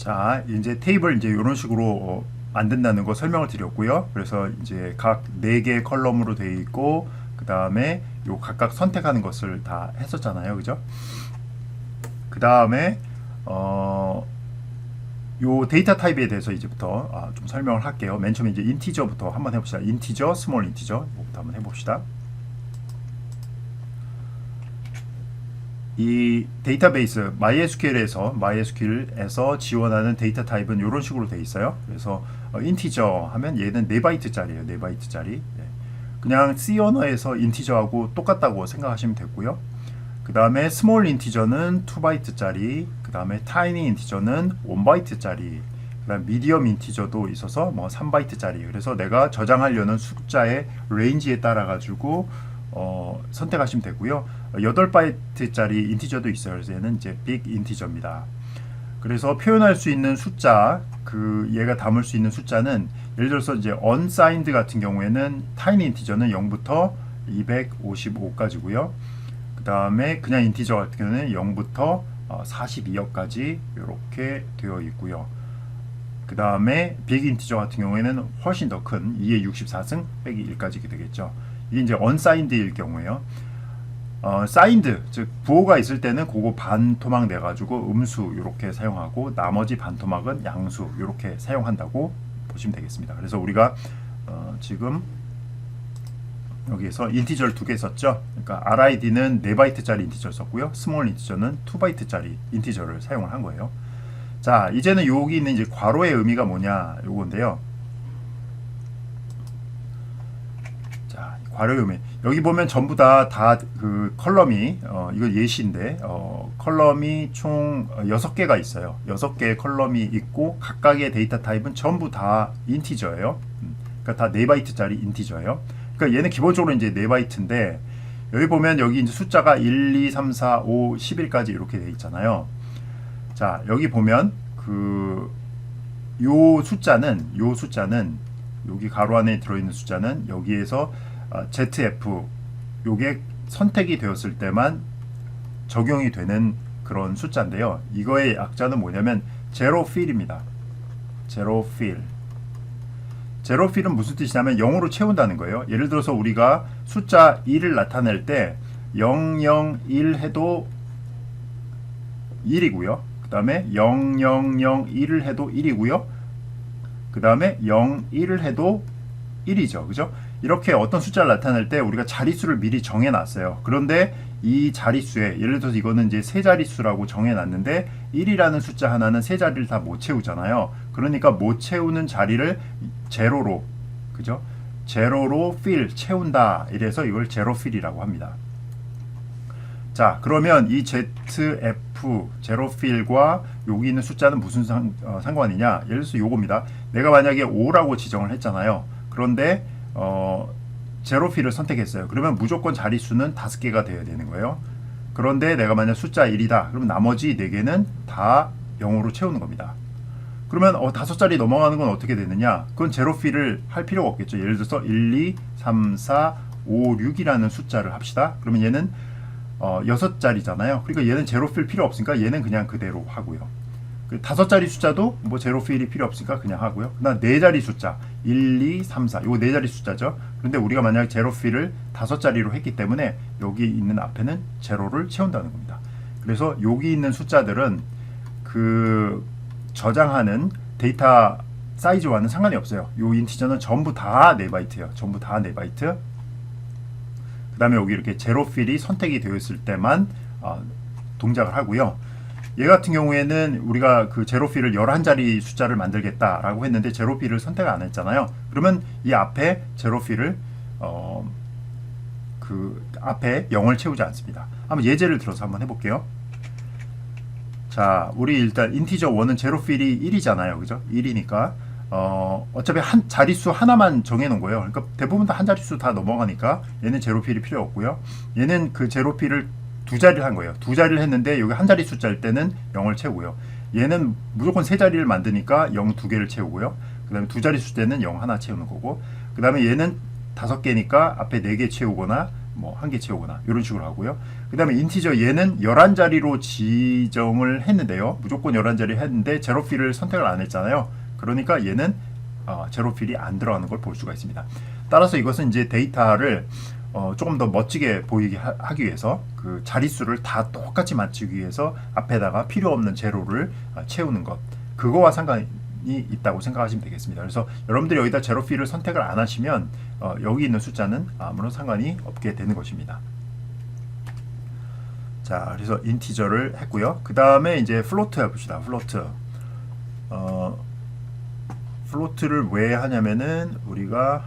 자, 이제 테이블 이제 이런 식으로 만든다는 거 설명을 드렸고요. 그래서 이제 각 4개의 컬럼으로 되어 있고, 그 다음에 요 각각 선택하는 것을 다 했었잖아요. 그죠? 그 다음에 요 데이터 타입에 대해서 이제부터 좀 설명을 할게요. 맨 처음에 이제 인티저부터 한번 해봅시다. 인티저, 스몰 인티저 이거부터 한번 해봅시다. 이 데이터베이스 MySQL에서 지원하는 데이터 타입은 이런 식으로 돼 있어요. 그래서 인티저 하면 얘는 4바이트짜리예요. 4바이트짜리. 그냥 C 언어에서 인티저하고 똑같다고 생각하시면 되고요. 그 다음에 스몰 인티저는 2바이트짜리, 그 다음에 타이니 인티저는 1바이트짜리, 그 다음 미디엄 인티저도 있어서 뭐 3바이트짜리. 그래서 내가 저장하려는 숫자의 레인지에 따라 가지고 선택하시면 되고요. 8바이트짜리 인티저도 있어요. 그래서 얘는 이제 빅 인티저입니다. 그래서 표현할 수 있는 숫자, 얘가 담을 수 있는 숫자는 예를 들어서 이제 unsigned 같은 경우에는 타이니 인티저는 0부터 255까지고요. 그 다음에 그냥 인티저 같은 경우는 0부터 42억까지 이렇게 되어 있고요. 그 다음에 빅 인티저 같은 경우에는 훨씬 더 큰 2의 64승 빼기 1까지 되겠죠. 이게 이제 unsigned일 경우에요. 사인드, 즉 부호가 있을 때는 그거 반 토막 내 가지고 음수 이렇게 사용하고 나머지 반 토막은 양수 이렇게 사용한다고 보시면 되겠습니다. 그래서 우리가 지금 여기에서 인티저를 2개 썼죠. 그러니까 RID는 4바이트짜리 인티저를 썼고요. 스몰 인티저는 2바이트짜리 인티저를 사용을 한 거예요. 자, 이제는 여기 있는 이제 괄호의 의미가 뭐냐 요건데요. 자, 괄호의 의미. 여기 보면 전부 다 그 컬럼이 이거 예시인데 컬럼이 총 6개가 있어요. 6개의 컬럼이 있고 각각의 데이터 타입은 전부 다 인티저예요. 그러니까 다 4바이트짜리 인티저예요. 그러니까 얘는 기본적으로 이제 4바이트인데 여기 보면 여기 이제 숫자가 1, 2, 3, 4, 5, 11까지 이렇게 돼 있잖아요. 자, 여기 보면 요 숫자는 여기 가로 안에 들어있는 숫자는 여기에서 ZF 요게 선택이 되었을 때만 적용이 되는 그런 숫자인데요. 이거의 약자는 뭐냐면 제로 필입니다. 제로 필. 제로 필은 무슨 뜻이냐면 0으로 채운다는 거예요. 예를 들어서 우리가 숫자 1을 나타낼 때 001 해도 1이고요. 그 다음에 0001을 해도 1이고요. 그 다음에 01을 해도 1이죠. 그죠? 이렇게 어떤 숫자를 나타낼 때 우리가 자릿수를 미리 정해놨어요. 그런데 이 자릿수에 예를 들어서 이거는 이제 세 자릿수라고 정해놨는데 1이라는 숫자 하나는 세 자리를 다 못 채우잖아요. 그러니까 못 채우는 자리를 제로로, 그죠? 제로로 필 채운다. 이래서 이걸 제로 필이라고 합니다. 자, 그러면 이 ZF 제로 필과 여기 있는 숫자는 무슨 상관이냐? 예를 들어서 요겁니다. 내가 만약에 5라고 지정을 했잖아요. 그런데 제로 필을 선택했어요. 그러면 무조건 자릿수는 5개가 되어야 되는 거예요. 그런데 내가 만약 숫자 1이다. 그러면 나머지 4개는 다 0으로 채우는 겁니다. 그러면 5자리 넘어가는 건 어떻게 되느냐? 그건 제로 필을 할 필요가 없겠죠. 예를 들어서 1, 2, 3, 4, 5, 6이라는 숫자를 합시다. 그러면 얘는 6자리잖아요. 그러니까 얘는 제로 필 필요 없으니까 얘는 그냥 그대로 하고요. 5자리 숫자도 뭐 제로 필이 필요 없으니까 그냥 하고요. 그다음 4자리 숫자 1, 2, 3, 4 이거 4자리 숫자죠. 그런데 우리가 만약 제로 필을 5자리로 했기 때문에 여기 있는 앞에는 제로를 채운다는 겁니다. 그래서 여기 있는 숫자들은 저장하는 데이터 사이즈와는 상관이 없어요. 요 인티저는 전부 다 4바이트예요. 전부 다 4바이트. 그 다음에 여기 이렇게 제로 필이 선택이 되었을 때만 동작을 하고요. 얘 같은 경우에는 우리가 그 제로필을 11자리 숫자를 만들겠다라고 했는데 제로필을 선택 안 했잖아요. 그러면 이 앞에 제로필을 앞에 0을 채우지 않습니다. 한번 예제를 들어서 한번 해볼게요. 자, 우리 일단 인티저 1은 제로필이 1이잖아요. 그죠? 1이니까 어차피 한 자릿수 하나만 정해놓은 거예요. 그러니까 대부분 다 한 자릿수 다 넘어가니까 얘는 제로필이 필요 없고요. 얘는 그 제로필을 2자리를 한 거예요. 2자리를 했는데 여기 한 자리 숫자일 때는 0을 채우고요. 얘는 무조건 3자리를 만드니까 0 2개를 채우고요. 그 다음에 2자리 숫자는 0 하나 채우는 거고, 그 다음에 얘는 5개니까 앞에 4개 채우거나 뭐 한 개 채우거나 이런 식으로 하고요. 그 다음에 인티저 얘는 11자리로 지정을 했는데요. 무조건 11자리 했는데 제로필을 선택을 안 했잖아요. 그러니까 얘는 제로필이 안 들어가는 걸 볼 수가 있습니다. 따라서 이것은 이제 데이터를 조금 더 멋지게 보이게 하기 위해서 그 자릿수를 다 똑같이 맞추기 위해서 앞에다가 필요 없는 제로를 채우는 것, 그거와 상관이 있다고 생각하시면 되겠습니다. 그래서 여러분들이 여기다 제로필을 선택을 안 하시면 여기 있는 숫자는 아무런 상관이 없게 되는 것입니다. 자, 그래서 인티저를 했고요. 그 다음에 이제 플로트 해봅시다. 플로트를 왜 하냐면은 우리가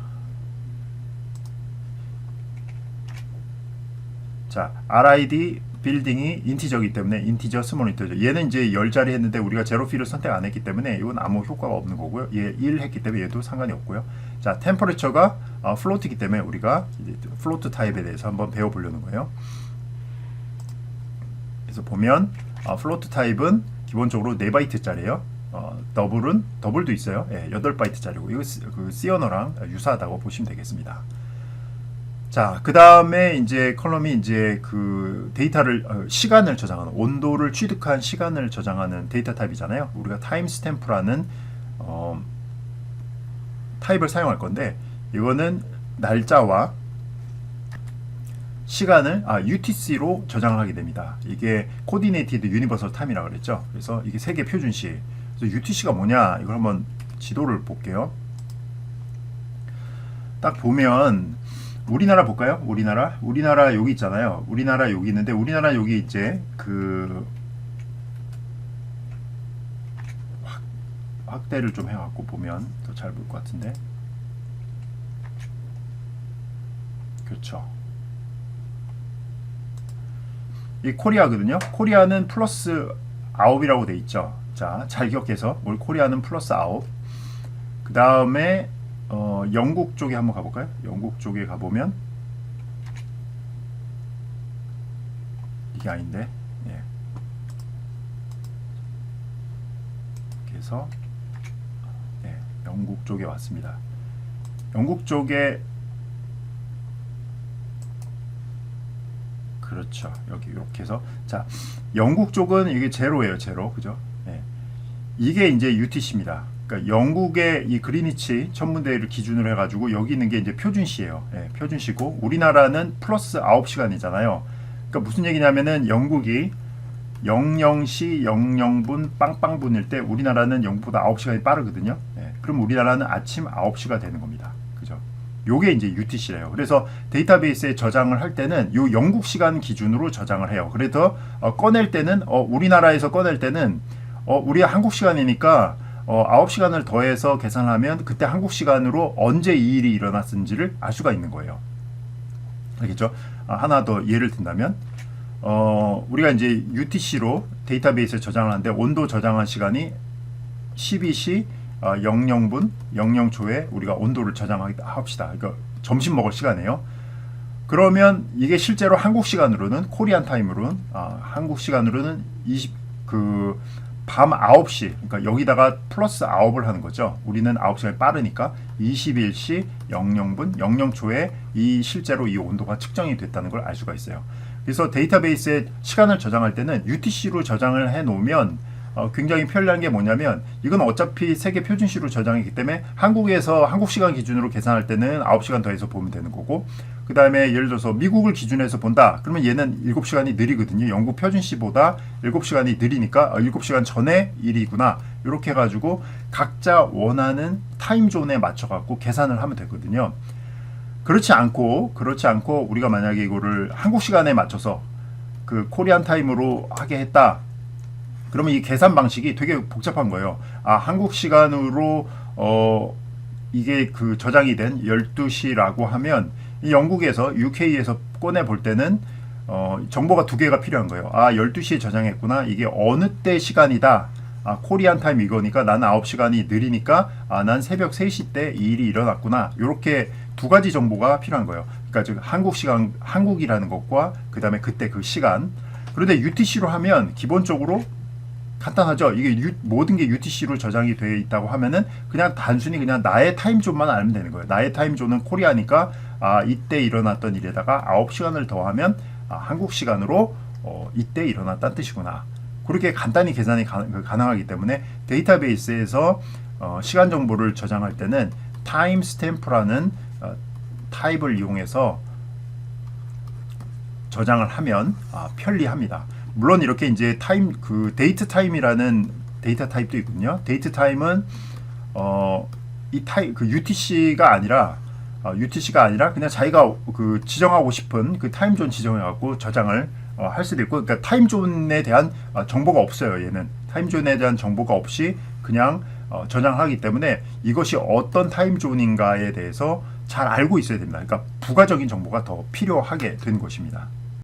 자, RID 빌딩이 인티저이기 때문에 인티저 스몰 인티저, 얘는 이제 10자리 했는데 우리가 제로필을 선택 안 했기 때문에 이건 아무 효과가 없는 거고요. 얘 1 했기 때문에 얘도 상관이 없고요. 자, 템퍼레처가 플로트이기 때문에 우리가 이제 플로트 타입에 대해서 한번 배워보려는 거예요. 그래서 보면 플로트 타입은 기본적으로 4바이트짜리예요. 더블도 있어요. 예, 8바이트짜리고 이거 그 C 언어랑 유사하다고 보시면 되겠습니다. 자, 그 다음에 이제 컬럼이 이제 그 데이터를 시간을 저장하는, 온도를 취득한 시간을 저장하는 데이터 타입이잖아요. 우리가 타임 스탬프라는 타입을 사용할 건데, 이거는 날짜와 시간을 UTC로 저장을 하게 됩니다. 이게 코디네이티드 유니버설 타임이라고 그랬죠. 그래서 이게 세계 표준시. 그래서 UTC가 뭐냐? 이걸 한번 지도를 볼게요. 딱 보면 우리나라 볼까요? 우리나라 여기 있잖아요. 우리나라 여기 있는데, 우리나라 여기 이제 그 확대를 좀 해갖고 보면 더 잘 보일 것 같은데. 그렇죠. 이 코리아거든요. 코리아는 플러스 9이라고 돼 있죠. 자, 잘 기억해서 코리아는 플러스 9. 그 다음에 영국 쪽에 한번 가볼까요? 영국 쪽에 가보면 이게 아닌데, 예. 이렇게 해서 예, 영국 쪽에 왔습니다. 영국 쪽에 그렇죠. 여기 이렇게 해서 자, 영국 쪽은 이게 제로예요. 제로, 그죠? 예. 이게 이제 UTC입니다. 그러니까 영국의 이 그리니치 천문대를 기준으로 해가지고 여기 있는 게 이제 표준시예요. 예, 표준시고 우리나라는 플러스 9시간이잖아요. 그러니까 무슨 얘기냐면은 영국이 00시 00분 빵빵분일 때 우리나라는 영국보다 9시간이 빠르거든요. 예, 그럼 우리나라는 아침 9시가 되는 겁니다. 그죠? 요게 이제 UTC래요. 그래서 데이터베이스에 저장을 할 때는 요 영국 시간 기준으로 저장을 해요. 그래서 꺼낼 때는 우리나라에서 꺼낼 때는 우리 한국 시간이니까 9시간을 더해서 계산하면 그때 한국 시간으로 언제 이 일이 일어났는지를 알 수가 있는 거예요. 알겠죠? 하나 더 예를 든다면 우리가 이제 UTC로 데이터베이스에 저장을 하는데 온도 저장한 시간이 12시 00분 00초에 우리가 온도를 저장합시다. 그러니까 점심 먹을 시간이에요. 그러면 이게 실제로 한국 시간으로는 코리안 타임으로는 한국 시간으로는 밤 9시, 그러니까 여기다가 플러스 9을 하는 거죠. 우리는 9시간이 빠르니까 21시 00분 00초에 실제로 이 온도가 측정이 됐다는 걸 알 수가 있어요. 그래서 데이터베이스에 시간을 저장할 때는 UTC로 저장을 해 놓으면 굉장히 편리한 게 뭐냐면 이건 어차피 세계 표준시로 저장이기 때문에 한국에서 한국 시간 기준으로 계산할 때는 9시간 더해서 보면 되는 거고, 그 다음에 예를 들어서 미국을 기준해서 본다 그러면 얘는 7시간이 느리거든요. 영국 표준시보다 7시간이 느리니까 7시간 전에 일이구나, 이렇게 해가지고 각자 원하는 타임존에 맞춰 갖고 계산을 하면 되거든요. 그렇지 않고 우리가 만약에 이거를 한국 시간에 맞춰서 그 코리안 타임으로 하게 했다 그러면 이 계산 방식이 되게 복잡한 거예요. 한국 시간으로 이게 그 저장이 된 12시라고 하면 이 영국에서 UK에서 꺼내 볼 때는 정보가 두 개가 필요한 거예요. 12시에 저장했구나. 이게 어느 때 시간이다. 코리안 타임 이거니까 나는 9시간이 느리니까 난 새벽 3시 때 이 일이 일어났구나. 이렇게 두 가지 정보가 필요한 거예요. 그러니까 즉 한국 시간, 한국이라는 것과 그 다음에 그때 그 시간. 그런데 UTC로 하면 기본적으로 간단하죠. 이게 모든 게 UTC로 저장이 되어 있다고 하면은 그냥 단순히 그냥 나의 타임존만 알면 되는 거예요. 나의 타임존은 코리아니까 이때 일어났던 일에다가 9시간을 더하면 한국 시간으로 이때 일어났다는 뜻이구나. 그렇게 간단히 계산이 가능하기 때문에 데이터베이스에서 시간 정보를 저장할 때는 타임스탬프라는 타입을 이용해서 저장을 하면 편리합니다. 물론 이렇게 이제 데이트 타임이라는 데이터 타입도 있거든요. 데이트 타임은 이 타입 UTC가 아니라 그냥 자기가 지정하고 싶은 그 타임존 지정해 갖고 저장을 할 수도 있고, 그러니까 타임존에 대한 정보가 없어요. 얘는 타임존에 대한 정보가 없이 그냥 저장하기 때문에 이것이 어떤 타임존인가에 대해서 잘 알고 있어야 됩니다. 그러니까 부가적인 정보가 더 필요하게 되는 것입니다.